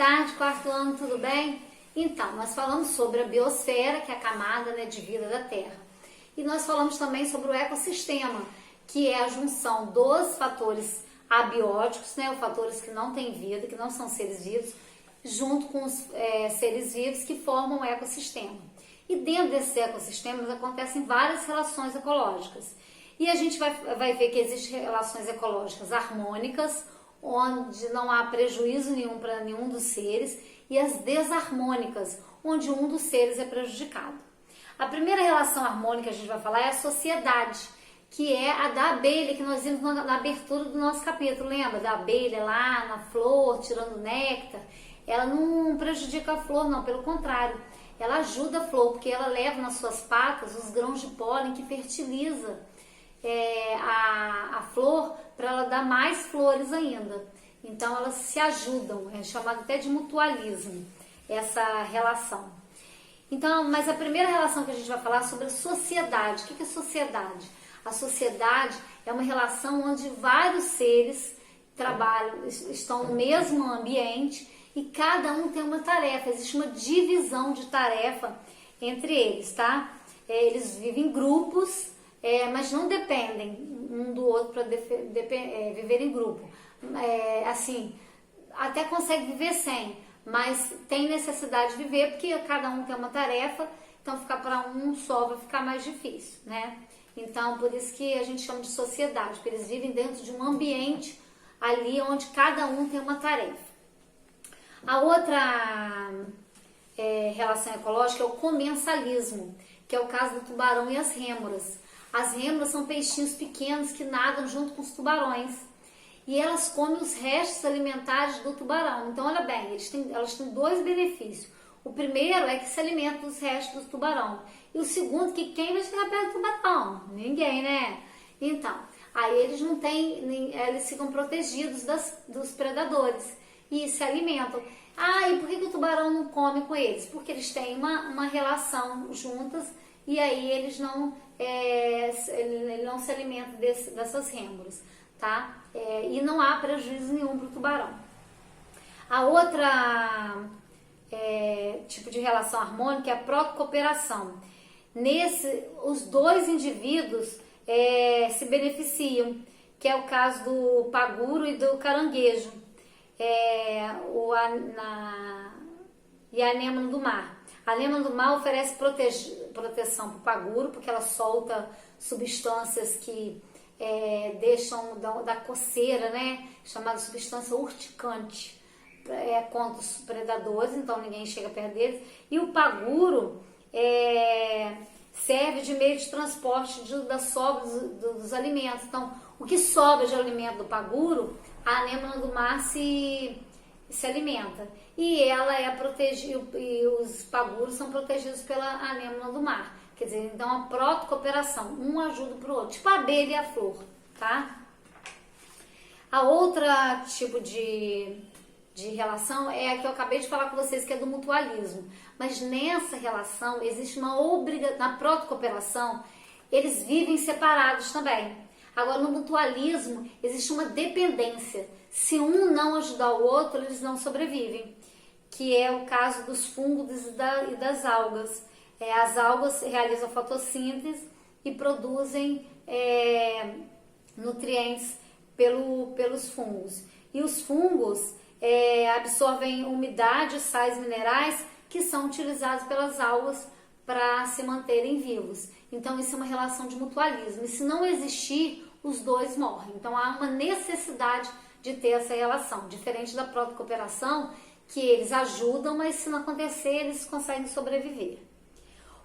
tarde, quarto ano, tudo bem? Então, nós falamos sobre a biosfera, que é a camada, né, de vida da Terra. E nós falamos também sobre o ecossistema, que é a junção dos fatores abióticos, né, os fatores que não têm vida, que não são seres vivos, junto com os seres vivos que formam o ecossistema. E dentro desses ecossistemas acontecem várias relações ecológicas. E a gente vai ver que existem relações ecológicas harmônicas, onde não há prejuízo nenhum para nenhum dos seres, e as desarmônicas, onde um dos seres é prejudicado. A primeira relação harmônica que a gente vai falar é a sociedade, que é a da abelha, que nós vimos na abertura do nosso capítulo, lembra? Da abelha lá na flor, tirando néctar. Ela não prejudica a flor, não, pelo contrário. Ela ajuda a flor, porque ela leva nas suas patas os grãos de pólen que fertiliza a flor para ela dar mais flores ainda. Então elas se ajudam, é chamado até de mutualismo, essa relação. Então, mas a primeira relação que a gente vai falar é sobre a sociedade. O que é sociedade? A sociedade é uma relação onde vários seres trabalham, estão no mesmo ambiente e cada um tem uma tarefa. Existe uma divisão de tarefa entre eles, tá? Eles vivem em grupos, mas não dependem um do outro para viver em grupo. Assim, até consegue viver sem, mas tem necessidade de viver porque cada um tem uma tarefa, então ficar para um só vai ficar mais difícil, né? Então, por isso que a gente chama de sociedade, porque eles vivem dentro de um ambiente ali onde cada um tem uma tarefa. A outra relação ecológica é o comensalismo, que é o caso do tubarão e as rêmoras. As rêmoras são peixinhos pequenos que nadam junto com os tubarões e elas comem os restos alimentares do tubarão. Então, olha bem, elas têm dois benefícios. O primeiro é que se alimentam dos restos do tubarão. E o segundo, que quem vai chegar perto do tubarão? Ninguém, né? Então, aí eles não têm, eles ficam protegidos dos predadores e se alimentam. Ah, e por que o tubarão não come com eles? Porque eles têm uma relação juntas e aí eles não se alimentam dessas rêmoras, tá? E não há prejuízo nenhum para o tubarão. A outra tipo de relação harmônica é a protocooperação. Nesse, os dois indivíduos se beneficiam, que é o caso do paguro e do caranguejo, e a anêmona do mar. A anêmona do mar oferece proteção para o paguro, porque ela solta substâncias que deixam da coceira, né? Chamada substância urticante, contra os predadores, então ninguém chega perto deles. E o paguro serve de meio de transporte das sobras dos alimentos. Então, o que sobra de alimento do paguro, a anêmona do mar se alimenta. E ela é protegida, e os paguros são protegidos pela anêmona do mar. Quer dizer, então a protocooperação, um ajuda para o outro, tipo a abelha e a flor, tá? A outra tipo de relação é a que eu acabei de falar com vocês, que é do mutualismo. Mas nessa relação existe uma obrigação, na protocooperação, eles vivem separados também. Agora, no mutualismo, existe uma dependência. Se um não ajudar o outro, eles não sobrevivem. Que é o caso dos fungos e das algas. As algas realizam fotossíntese e produzem nutrientes pelos fungos. E os fungos absorvem umidade, sais minerais que são utilizados pelas algas para se manterem vivos. Então isso é uma relação de mutualismo. E se não existir, os dois morrem. Então há uma necessidade de ter essa relação. Diferente da protocooperação, que eles ajudam, mas se não acontecer, eles conseguem sobreviver.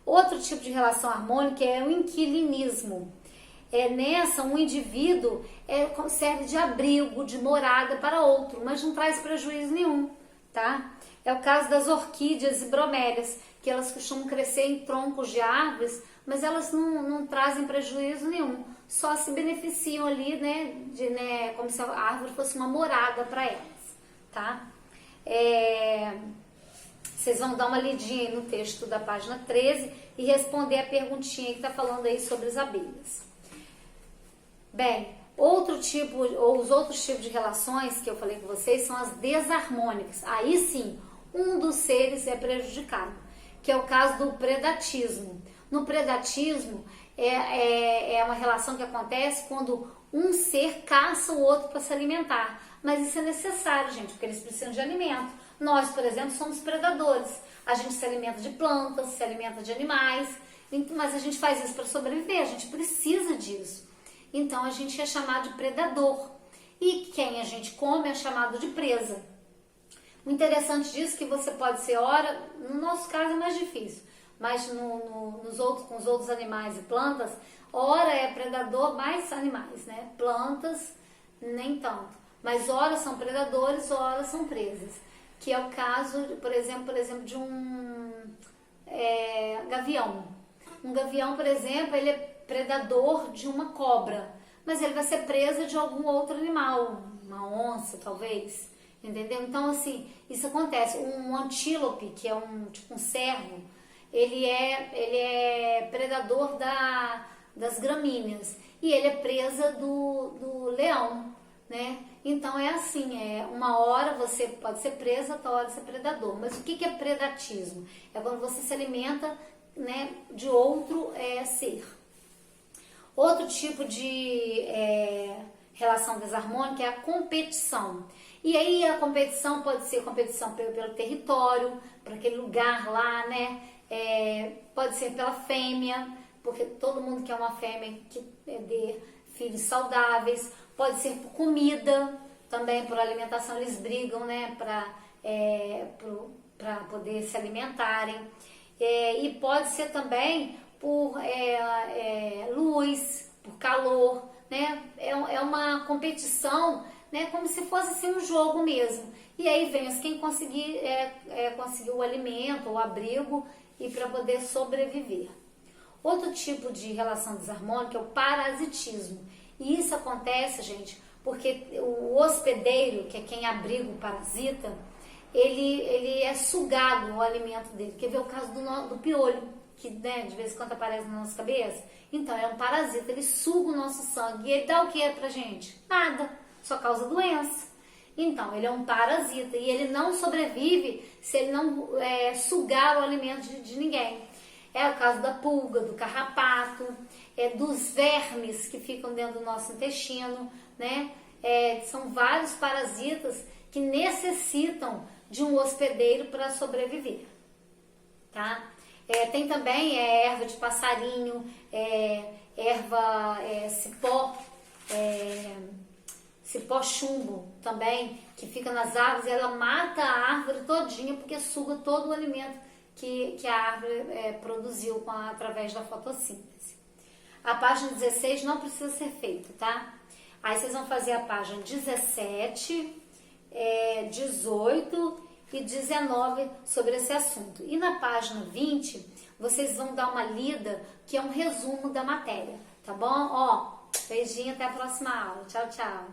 Outro tipo de relação harmônica é o inquilinismo. Nessa, um indivíduo serve de abrigo, de morada para outro, mas não traz prejuízo nenhum, tá? É o caso das orquídeas e bromélias, que elas costumam crescer em troncos de árvores, mas elas não trazem prejuízo nenhum, só se beneficiam ali, né, como se a árvore fosse uma morada para elas, tá? Vocês vão dar uma lidinha aí no texto da página 13 e responder a perguntinha que está falando aí sobre as abelhas. Bem, Outro tipo, ou os outros tipos de relações que eu falei com vocês são as desarmônicas. Aí sim, um dos seres é prejudicado, que é o caso do predatismo. No predatismo, é uma relação que acontece quando um ser caça o outro para se alimentar. Mas isso é necessário, gente, porque eles precisam de alimento. Nós, por exemplo, somos predadores. A gente se alimenta de plantas, se alimenta de animais, mas a gente faz isso para sobreviver, a gente precisa disso. Então a gente é chamado de predador. E quem a gente come é chamado de presa. O interessante disso é que você pode ser no nosso caso é mais difícil, mas com os outros animais e plantas, ora é predador mais animais, né? Plantas nem tanto. Mas ora são predadores, ora são presas. Que é o caso, por exemplo de um gavião. Um gavião, por exemplo, ele é predador de uma cobra, mas ele vai ser presa de algum outro animal, uma onça, talvez, entendeu? Então, assim, isso acontece. Um antílope, que é tipo um cervo, ele é predador das gramíneas e ele é presa do leão, né? Então é assim, uma hora você pode ser presa, outra hora você é predador. Mas o que é predatismo? É quando você se alimenta, né, de outro ser. Outro tipo de relação desarmônica é a competição. E aí a competição pode ser competição pelo território, por aquele lugar lá, né? Pode ser pela fêmea, porque todo mundo quer uma fêmea que dê filhos saudáveis. Pode ser por comida, também por alimentação, eles brigam, né? Para poder se alimentarem. E pode ser também por luz, por calor, né? É uma competição, né? Como se fosse assim um jogo mesmo. E aí vence quem conseguir o alimento, o abrigo e para poder sobreviver. Outro tipo de relação desarmônica é o parasitismo. E isso acontece, gente, porque o hospedeiro, que é quem abriga o parasita, ele é sugado o alimento dele. Quer ver o caso do piolho, que, né, de vez em quando aparece na nossa cabeça? Então, é um parasita, ele suga o nosso sangue. E ele dá o que pra gente? Nada, só causa doença. Então, ele é um parasita e ele não sobrevive se ele não sugar o alimento de ninguém. É o caso da pulga, do carrapato, dos vermes que ficam dentro do nosso intestino, né? São vários parasitas que necessitam de um hospedeiro para sobreviver, tá? Tem também erva de passarinho, erva cipó chumbo também, que fica nas árvores, e ela mata a árvore todinha porque suga todo o alimento que a árvore produziu através da fotossíntese. A página 16 não precisa ser feita, tá? Aí vocês vão fazer a página 17, 18 e 19 sobre esse assunto. E na página 20, vocês vão dar uma lida, que é um resumo da matéria, tá bom? Beijinho, até a próxima aula. Tchau, tchau.